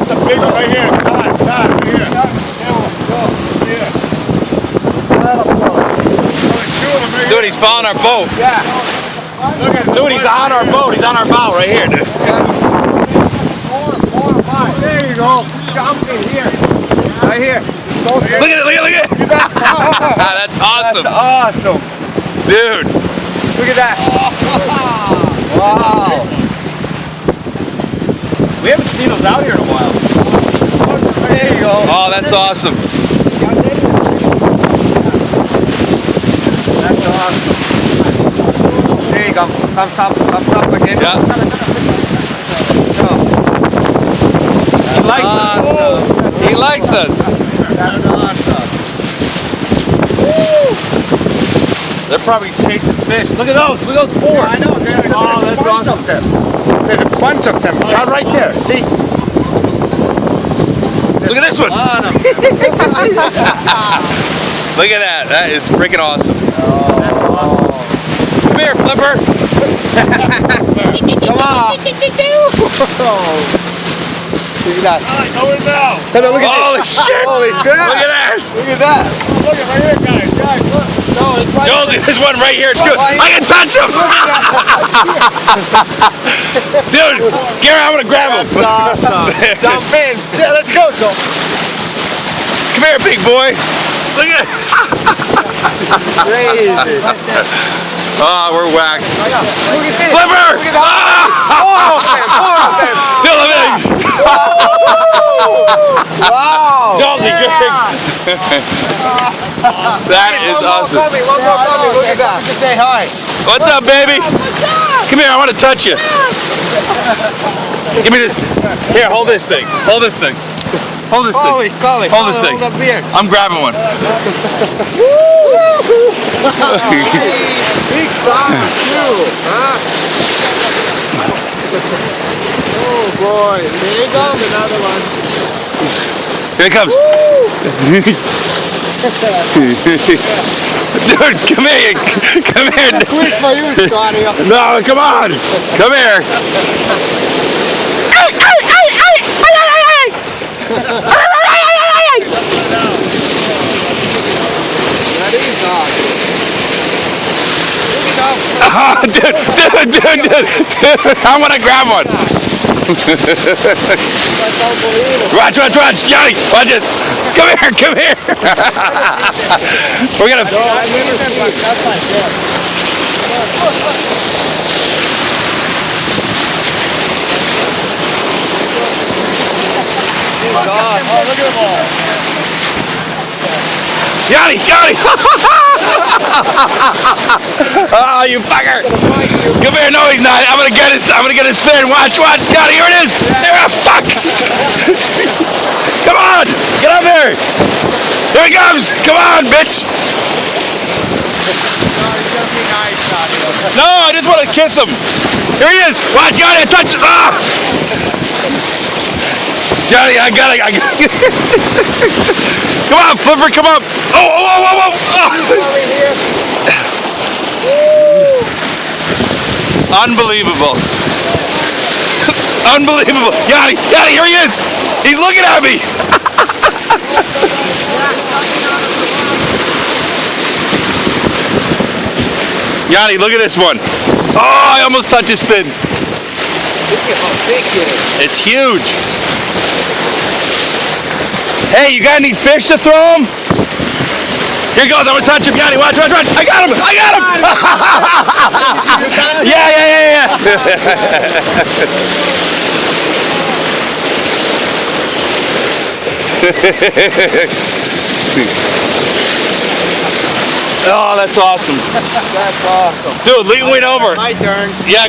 the big one right here. Todd, right here. Dude, he's following our boat. Yeah. Dude, he's on our boat. He's on our bow right here, dude. 4 or 5. There you go. Jump in here. Right here. Look at it, look at it. That's awesome. That's awesome. Dude. Look at that. Wow. We haven't seen those out here in a while. There you go. Oh, that's awesome. That's awesome. There you go. Thumbs up again. Yeah. He likes us. He likes us. That's awesome. They're probably chasing fish. Look at those. Look at those 4. Yeah, I know. Oh, that's awesome. There's a bunch of them. Right there. See? Look at this one. Look at that. That is freaking awesome. Oh. Come here, Flipper. Come on. Look at that. Look at Holy this. shit. Holy crap. Look at that. Look at that. Look at right here, guys. Guys, look. No, it's right Josie, there's one right here too. I can touch him. Dude, Gary, I'm gonna grab him. That's awesome. Jump in. Yeah, let's go, Joe. Come here, big boy. Look at it. Crazy. Oh, we're whacked. Look at this. Flipper! Look at that. Four of them. Dude, look at it. Wow. Josie, that is awesome. One more coming. Look at that. Just say hi. What's up, baby? Come here, I want to touch you. Give me this. Here, hold this thing. Hold this thing. Hold this thing. Kalle. Hold this thing. Hold up here. I'm grabbing one. Big size too. Huh? Oh boy. There you go. Another one. Here it comes. Dude, come here. Come here. Quick for you, Toddeo. No, come on. Come here. That is awesome. Oh, dude. I want to grab one. Watch, Joni, watch this. Come here. We're gonna. Oh, look at them all. Joni. Oh, you fucker. Come here. No, he's not. I'm gonna get his fin. Watch. Joni, here it is. There, fuck. Come on. Get up here. Here he comes. Come on, bitch. No, I just want to kiss him. Here he is. Watch, Joni, touch him. Ah. Joni, I got it. Come on, Flipper, come up. Oh. Unbelievable. Unbelievable. Joni, here he is. He's looking at me. Joni, look at this one. Oh, I almost touched his fin. Look at how big it is. It's huge. Hey, you got any fish to throw him? Here he goes. I'm gonna touch him, Joni. Watch. I got him. Yeah. Oh, that's awesome. That's awesome. Dude, lean over. My turn. Yeah.